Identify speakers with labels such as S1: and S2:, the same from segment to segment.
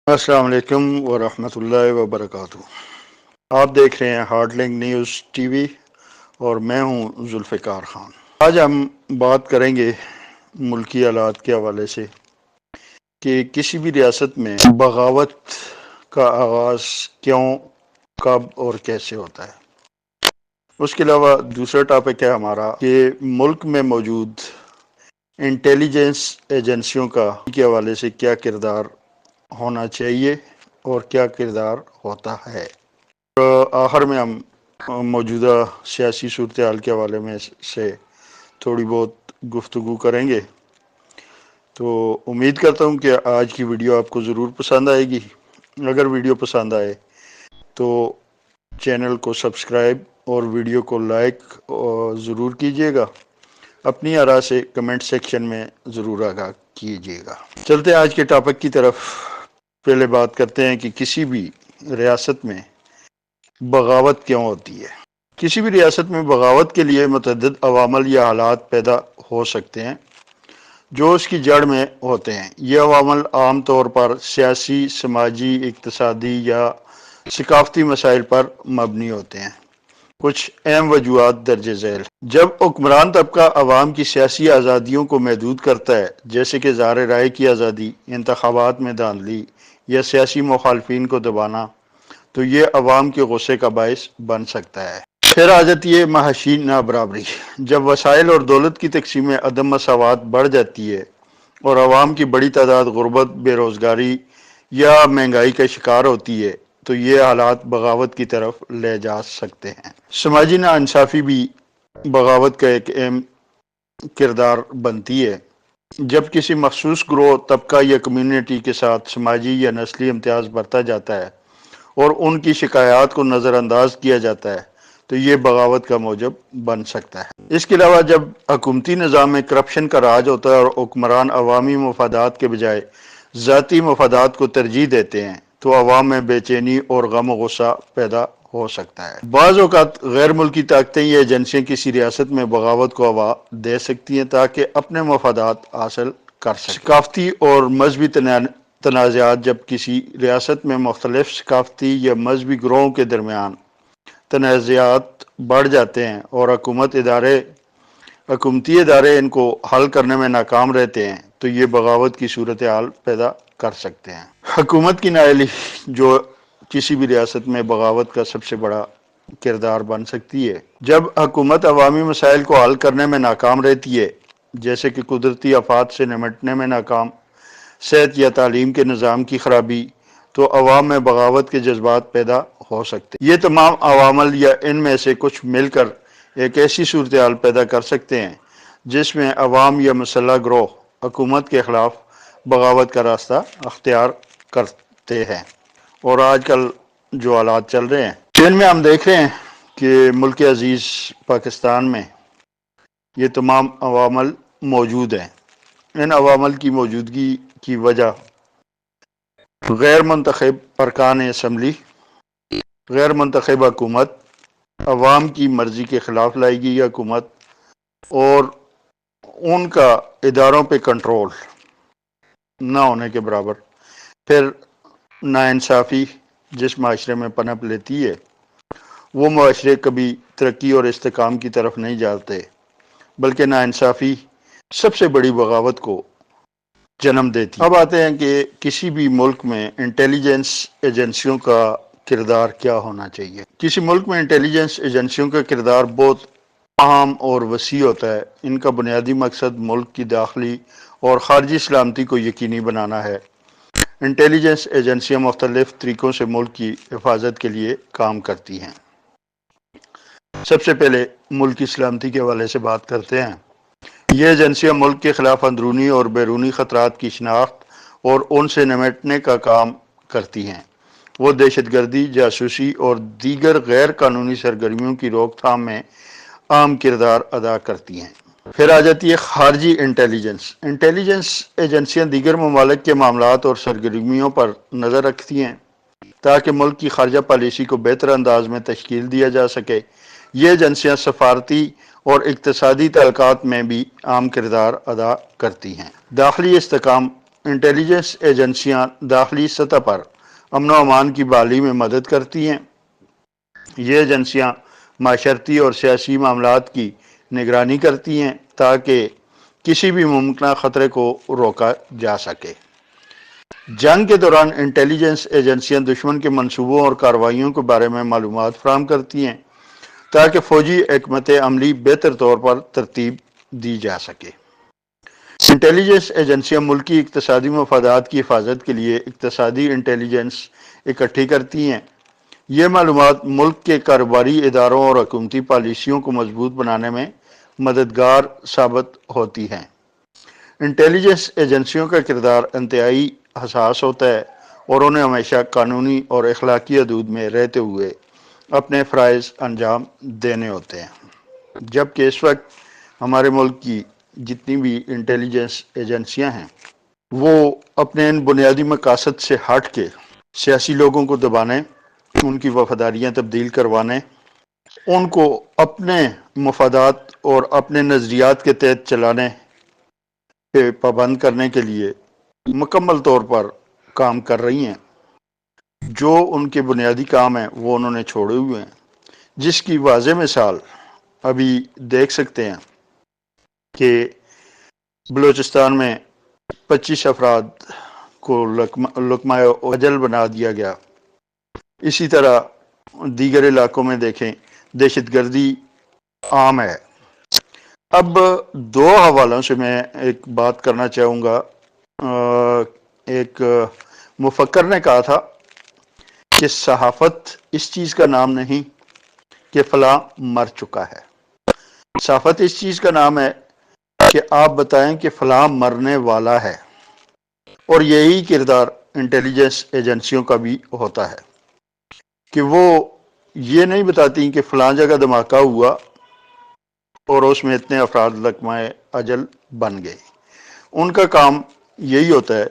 S1: السلام علیکم ورحمۃ اللہ وبرکاتہ۔ آپ دیکھ رہے ہیں hard link news T V اور میں ہوں ذوالفقار خان۔ آج ہم بات کریں گے ملکی حالات کے حوالے سے کہ کسی بھی ریاست میں بغاوت کا آغاز کیوں، کب اور کیسے ہوتا ہے۔ اس کے علاوہ دوسرا ٹاپک ہے ہمارا کہ ملک میں موجود انٹیلیجنس ایجنسیوں کا کے حوالے سے کیا کردار ہونا چاہیے اور کیا کردار ہوتا ہے۔ آخر میں ہم موجودہ سیاسی صورتحال کے حوالے میں سے تھوڑی بہت گفتگو کریں گے۔ تو امید کرتا ہوں کہ آج کی ویڈیو آپ کو ضرور پسند آئے گی۔ اگر ویڈیو پسند آئے تو چینل کو سبسکرائب اور ویڈیو کو لائک ضرور کیجیے گا۔ اپنی آراء سے کمنٹ سیکشن میں ضرور آگاہ کیجیے گا۔ چلتے ہیں آج کے ٹاپک کی طرف۔ پہلے بات کرتے ہیں کہ کسی بھی ریاست میں بغاوت کیوں ہوتی ہے۔ کسی بھی ریاست میں بغاوت کے لیے متعدد عوامل یا حالات پیدا ہو سکتے ہیں جو اس کی جڑ میں ہوتے ہیں۔ یہ عوامل عام طور پر سیاسی، سماجی، اقتصادی یا ثقافتی مسائل پر مبنی ہوتے ہیں۔ کچھ اہم وجوہات درج ذیل۔ جب حکمران طبقہ عوام کی سیاسی آزادیوں کو محدود کرتا ہے، جیسے کہ اظہار رائے کی آزادی، انتخابات میں دھاندلی یا سیاسی مخالفین کو دبانا، تو یہ عوام کے غصے کا باعث بن سکتا ہے۔ پھر آ جاتی ہے معاشی نابرابری۔ جب وسائل اور دولت کی تقسیم میں عدم مساوات بڑھ جاتی ہے اور عوام کی بڑی تعداد غربت، بے روزگاری یا مہنگائی کا شکار ہوتی ہے تو یہ حالات بغاوت کی طرف لے جا سکتے ہیں۔ سماجی ناانصافی بھی بغاوت کا ایک اہم کردار بنتی ہے۔ جب کسی مخصوص گروہ، طبقہ یا کمیونٹی کے ساتھ سماجی یا نسلی امتیاز برتا جاتا ہے اور ان کی شکایات کو نظر انداز کیا جاتا ہے تو یہ بغاوت کا موجب بن سکتا ہے۔ اس کے علاوہ جب حکومتی نظام میں کرپشن کا راج ہوتا ہے اور حکمران عوامی مفادات کے بجائے ذاتی مفادات کو ترجیح دیتے ہیں تو عوام میں بے چینی اور غم و غصہ پیدا ہو سکتا ہے۔ بعض اوقات غیر ملکی طاقتیں یا ایجنسیاں کسی ریاست میں بغاوت کو ہوا دے سکتی ہیں تاکہ اپنے مفادات حاصل کر سکیں۔ ثقافتی اور مذہبی تنازعات۔ جب کسی ریاست میں مختلف ثقافتی یا مذہبی گروہوں کے درمیان تنازعات بڑھ جاتے ہیں اور حکومتی ادارے ان کو حل کرنے میں ناکام رہتے ہیں تو یہ بغاوت کی صورتحال پیدا کر سکتے ہیں۔ حکومت کی نااہلی جو کسی بھی ریاست میں بغاوت کا سب سے بڑا کردار بن سکتی ہے۔ جب حکومت عوامی مسائل کو حل کرنے میں ناکام رہتی ہے، جیسے کہ قدرتی آفات سے نمٹنے میں ناکام، صحت یا تعلیم کے نظام کی خرابی، تو عوام میں بغاوت کے جذبات پیدا ہو سکتے ہیں۔ یہ تمام عوامل یا ان میں سے کچھ مل کر ایک ایسی صورتحال پیدا کر سکتے ہیں جس میں عوام یا مسلح گروہ حکومت کے خلاف بغاوت کا راستہ اختیار کرتے ہیں۔ اور آج کل جو حالات چل رہے ہیں ان میں ہم دیکھ رہے ہیں کہ ملک عزیز پاکستان میں یہ تمام عوامل موجود ہیں۔ ان عوامل کی موجودگی کی وجہ غیر منتخب ارکان اسمبلی، غیر منتخب حکومت، عوام کی مرضی کے خلاف لائی گئی حکومت اور ان کا اداروں پہ کنٹرول نہ ہونے کے برابر، پھر ناانصافی جس معاشرے میں پنپ لیتی ہے وہ معاشرے کبھی ترقی اور استحکام کی طرف نہیں جاتے، بلکہ ناانصافی سب سے بڑی بغاوت کو جنم دیتی ہے۔ اب آتے ہیں کہ کسی بھی ملک میں انٹیلیجنس ایجنسیوں کا کردار کیا ہونا چاہیے۔ کسی ملک میں انٹیلیجنس ایجنسیوں کا کردار بہت عام اور وسیع ہوتا ہے۔ ان کا بنیادی مقصد ملک کی داخلی اور خارجی سلامتی کو یقینی بنانا ہے۔ انٹیلیجنس ایجنسیاں مختلف طریقوں سے ملک کی حفاظت کے لیے کام کرتی ہیں۔ سب سے پہلے ملک کی سلامتی کے حوالے سے بات کرتے ہیں۔ یہ ایجنسیاں ملک کے خلاف اندرونی اور بیرونی خطرات کی شناخت اور ان سے نمٹنے کا کام کرتی ہیں۔ وہ دہشت گردی، جاسوسی اور دیگر غیر قانونی سرگرمیوں کی روک تھام میں اہم کردار ادا کرتی ہیں۔ پھر آ جاتی ہے خارجی انٹیلیجنس۔ انٹیلیجنس ایجنسیاں دیگر ممالک کے معاملات اور سرگرمیوں پر نظر رکھتی ہیں تاکہ ملک کی خارجہ پالیسی کو بہتر انداز میں تشکیل دیا جا سکے۔ یہ ایجنسیاں سفارتی اور اقتصادی تعلقات میں بھی اہم کردار ادا کرتی ہیں۔ داخلی استحکام انٹیلیجنس ایجنسیاں داخلی سطح پر امن و امان کی بحالی میں مدد کرتی ہیں۔ یہ ایجنسیاں معاشرتی اور سیاسی معاملات کی نگرانی کرتی ہیں تاکہ کسی بھی ممکنہ خطرے کو روکا جا سکے۔ جنگ کے دوران انٹیلیجنس ایجنسیاں دشمن کے منصوبوں اور کارروائیوں کے بارے میں معلومات فراہم کرتی ہیں تاکہ فوجی حکمت عملی بہتر طور پر ترتیب دی جا سکے۔ انٹیلیجنس ایجنسیاں ملکی اقتصادی مفادات کی حفاظت کے لیے اقتصادی انٹیلیجنس اکٹھی کرتی ہیں۔ یہ معلومات ملک کے کاروباری اداروں اور حکومتی پالیسیوں کو مضبوط بنانے میں مددگار ثابت ہوتی ہیں۔ انٹیلیجنس ایجنسیوں کا کردار انتہائی حساس ہوتا ہے اور انہیں ہمیشہ قانونی اور اخلاقی حدود میں رہتے ہوئے اپنے فرائض انجام دینے ہوتے ہیں، جبکہ اس وقت ہمارے ملک کی جتنی بھی انٹیلیجنس ایجنسیاں ہیں وہ اپنے ان بنیادی مقاصد سے ہٹ کے سیاسی لوگوں کو دبانے، ان کی وفاداریاں تبدیل کروانے، ان کو اپنے مفادات اور اپنے نظریات کے تحت چلانے پہ پابند کرنے کے لیے مکمل طور پر کام کر رہی ہیں۔ جو ان کے بنیادی کام ہیں وہ انہوں نے چھوڑے ہوئے ہیں، جس کی واضح مثال ابھی دیکھ سکتے ہیں کہ بلوچستان میں 25 افراد کو لقمہ اجل بنا دیا گیا۔ اسی طرح دیگر علاقوں میں دیکھیں دہشت گردی عام ہے۔ اب دو حوالوں سے میں ایک بات کرنا چاہوں گا۔ ایک مفکر نے کہا تھا کہ صحافت اس چیز کا نام نہیں کہ فلاں مر چکا ہے، صحافت اس چیز کا نام ہے کہ آپ بتائیں کہ فلاں مرنے والا ہے۔ اور یہی کردار انٹیلیجنس ایجنسیوں کا بھی ہوتا ہے کہ وہ یہ نہیں بتاتی کہ فلاں جگہ دھماکہ ہوا اور اس میں اتنے افراد لقمہ اجل بن گئے۔ ان کا کام یہی ہوتا ہے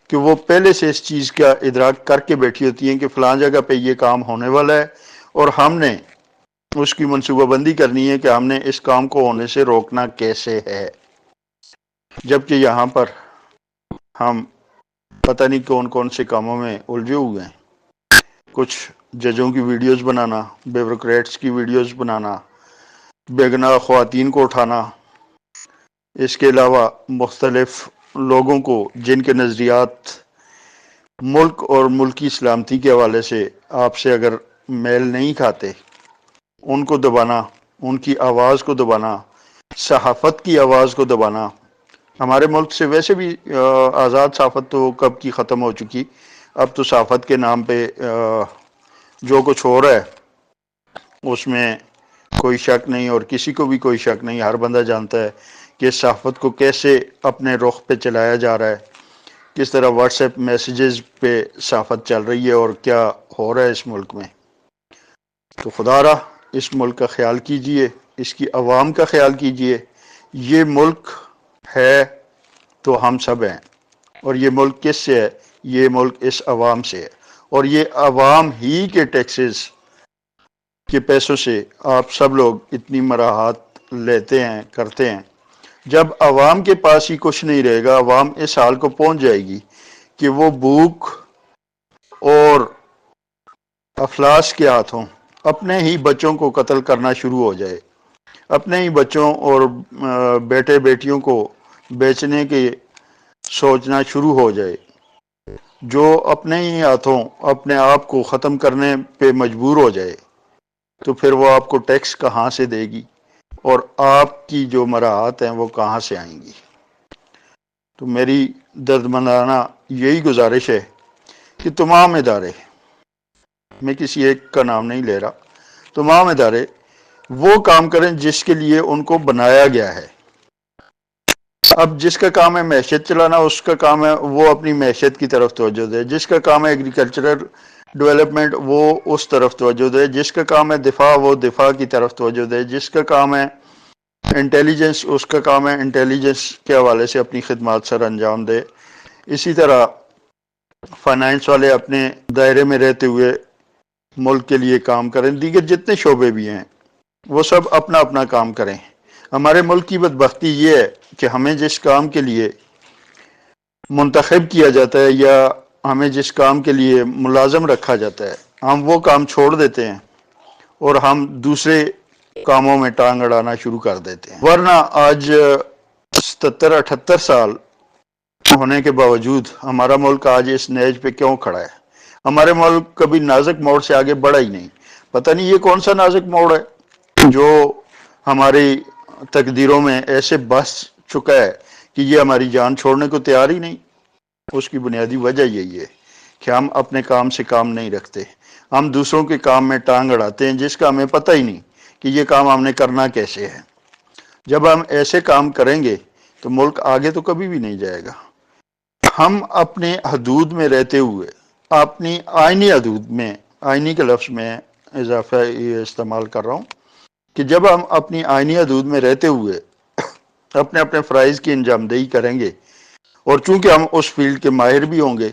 S1: کہ وہ پہلے سے اس چیز کا ادراک کر کے بیٹھی ہوتی ہیں کہ فلاں جگہ پہ یہ کام ہونے والا ہے اور ہم نے اس کی منصوبہ بندی کرنی ہے کہ ہم نے اس کام کو ہونے سے روکنا کیسے ہے۔ جبکہ یہاں پر ہم پتہ نہیں کون کون سے کاموں میں الجھے ہوئے ہیں۔ کچھ ججوں کی ویڈیوز بنانا، بیوروکریٹس کی ویڈیوز بنانا، بے گناہ خواتین کو اٹھانا، اس کے علاوہ مختلف لوگوں کو جن کے نظریات ملک اور ملکی سلامتی کے حوالے سے آپ سے اگر میل نہیں کھاتے، ان کو دبانا، ان کی آواز کو دبانا، صحافت کی آواز کو دبانا۔ ہمارے ملک سے ویسے بھی آزاد صحافت تو کب کی ختم ہو چکی، اب تو صحافت کے نام پہ جو کچھ ہو رہا ہے اس میں کوئی شک نہیں، اور کسی کو بھی کوئی شک نہیں۔ ہر بندہ جانتا ہے کہ صحافت کو کیسے اپنے رخ پہ چلایا جا رہا ہے، کس طرح واٹس ایپ میسیجز پہ صحافت چل رہی ہے اور کیا ہو رہا ہے اس ملک میں۔ تو خدا را اس ملک کا خیال کیجئے، اس کی عوام کا خیال کیجئے۔ یہ ملک ہے تو ہم سب ہیں، اور یہ ملک کس سے ہے؟ یہ ملک اس عوام سے ہے، اور یہ عوام ہی کے ٹیکسز کے پیسوں سے آپ سب لوگ اتنی مراحت لیتے ہیں، کرتے ہیں۔ جب عوام کے پاس ہی کچھ نہیں رہے گا، عوام اس حال کو پہنچ جائے گی کہ وہ بھوک اور افلاس کے ہاتھوں اپنے ہی بچوں کو قتل کرنا شروع ہو جائے، اپنے ہی بچوں اور بیٹے بیٹیوں کو بیچنے کے سوچنا شروع ہو جائے، جو اپنے ہی ہاتھوں اپنے آپ کو ختم کرنے پہ مجبور ہو جائے، تو پھر وہ آپ کو ٹیکس کہاں سے دے گی اور آپ کی جو مراحت ہیں وہ کہاں سے آئیں گی؟ تو میری دردمندانہ یہی گزارش ہے کہ تمام ادارے، میں کسی ایک کا نام نہیں لے رہا، تمام ادارے وہ کام کریں جس کے لیے ان کو بنایا گیا ہے۔ اب جس کا کام ہے معیشت چلانا، اس کا کام ہے وہ اپنی معیشت کی طرف توجہ دے، جس کا کام ہے ایگریکلچرل ڈیولپمنٹ وہ اس طرف توجہ دے، جس کا کام ہے دفاع وہ دفاع کی طرف توجہ دے، جس کا کام ہے انٹیلیجنس اس کا کام ہے انٹیلیجنس کے حوالے سے اپنی خدمات سر انجام دے۔ اسی طرح فائنانس والے اپنے دائرے میں رہتے ہوئے ملک کے لیے کام کریں، دیگر جتنے شعبے بھی ہیں وہ سب اپنا اپنا کام کریں۔ ہمارے ملک کی بدبختی یہ ہے کہ ہمیں جس کام کے لیے منتخب کیا جاتا ہے یا ہمیں جس کام کے لیے ملازم رکھا جاتا ہے ہم وہ کام چھوڑ دیتے ہیں اور ہم دوسرے کاموں میں ٹانگ اڑانا شروع کر دیتے ہیں۔ ورنہ آج 77-78 سال ہونے کے باوجود ہمارا ملک آج اس نیج پہ کیوں کھڑا ہے؟ ہمارے ملک کبھی نازک موڑ سے آگے بڑھا ہی نہیں۔ پتہ نہیں یہ کون سا نازک موڑ ہے جو ہماری تقدیروں میں ایسے بس چکا ہے کہ یہ ہماری جان چھوڑنے کو تیار ہی نہیں۔ اس کی بنیادی وجہ یہی ہے کہ ہم اپنے کام سے کام نہیں رکھتے، ہم دوسروں کے کام میں ٹانگ اڑاتے ہیں جس کا ہمیں پتہ ہی نہیں کہ یہ کام ہم نے کرنا کیسے ہے۔ جب ہم ایسے کام کریں گے تو ملک آگے تو کبھی بھی نہیں جائے گا۔ ہم اپنے حدود میں رہتے ہوئے، اپنی آئینی حدود میں، آئینی کے لفظ میں اضافہ یہ استعمال کر رہا ہوں کہ جب ہم اپنی آئینی حدود میں رہتے ہوئے اپنے اپنے فرائض کی انجام دہی کریں گے اور چونکہ ہم اس فیلڈ کے ماہر بھی ہوں گے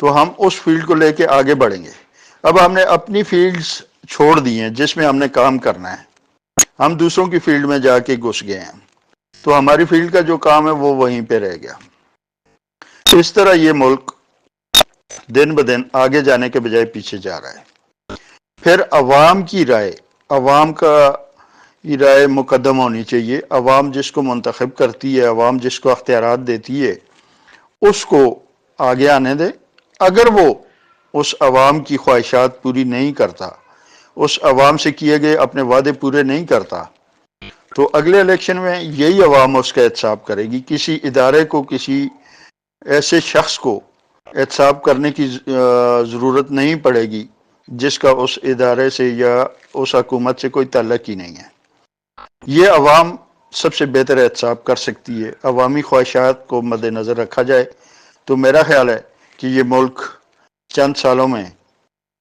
S1: تو ہم اس فیلڈ کو لے کے آگے بڑھیں گے۔ اب ہم نے اپنی فیلڈز چھوڑ دی ہیں جس میں ہم نے کام کرنا ہے، ہم دوسروں کی فیلڈ میں جا کے گھس گئے ہیں تو ہماری فیلڈ کا جو کام ہے وہ وہیں پہ رہ گیا۔ اس طرح یہ ملک دن بدن آگے جانے کے بجائے پیچھے جا رہا ہے۔ پھر عوام کی رائے، عوام کا یہ رائے مقدم ہونی چاہیے۔ عوام جس کو منتخب کرتی ہے، عوام جس کو اختیارات دیتی ہے، اس کو آگے آنے دے۔ اگر وہ اس عوام کی خواہشات پوری نہیں کرتا، اس عوام سے کیے گئے اپنے وعدے پورے نہیں کرتا، تو اگلے الیکشن میں یہی عوام اس کا احتساب کرے گی۔ کسی ادارے کو، کسی ایسے شخص کو احتساب کرنے کی ضرورت نہیں پڑے گی جس کا اس ادارے سے یا اس حکومت سے کوئی تعلق ہی نہیں ہے۔ یہ عوام سب سے بہتر احتساب کر سکتی ہے۔ عوامی خواہشات کو مد نظر رکھا جائے تو میرا خیال ہے کہ یہ ملک چند سالوں میں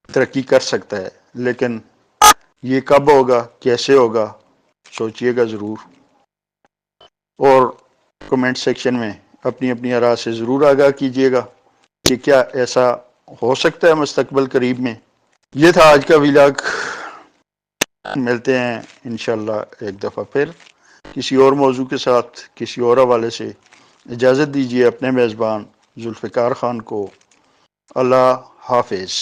S1: ترقی کر سکتا ہے، لیکن یہ کب ہوگا، کیسے ہوگا، سوچئے گا ضرور، اور کمنٹ سیکشن میں اپنی اپنی آراء سے ضرور آگاہ کیجیے گا کہ کیا ایسا ہو سکتا ہے مستقبل قریب میں۔ یہ تھا آج کا ویلاگ۔ ملتے ہیں انشاءاللہ ایک دفعہ پھر کسی اور موضوع کے ساتھ، کسی اور حوالے سے۔ اجازت دیجیے اپنے میزبان ذوالفقار خان کو۔ اللہ حافظ۔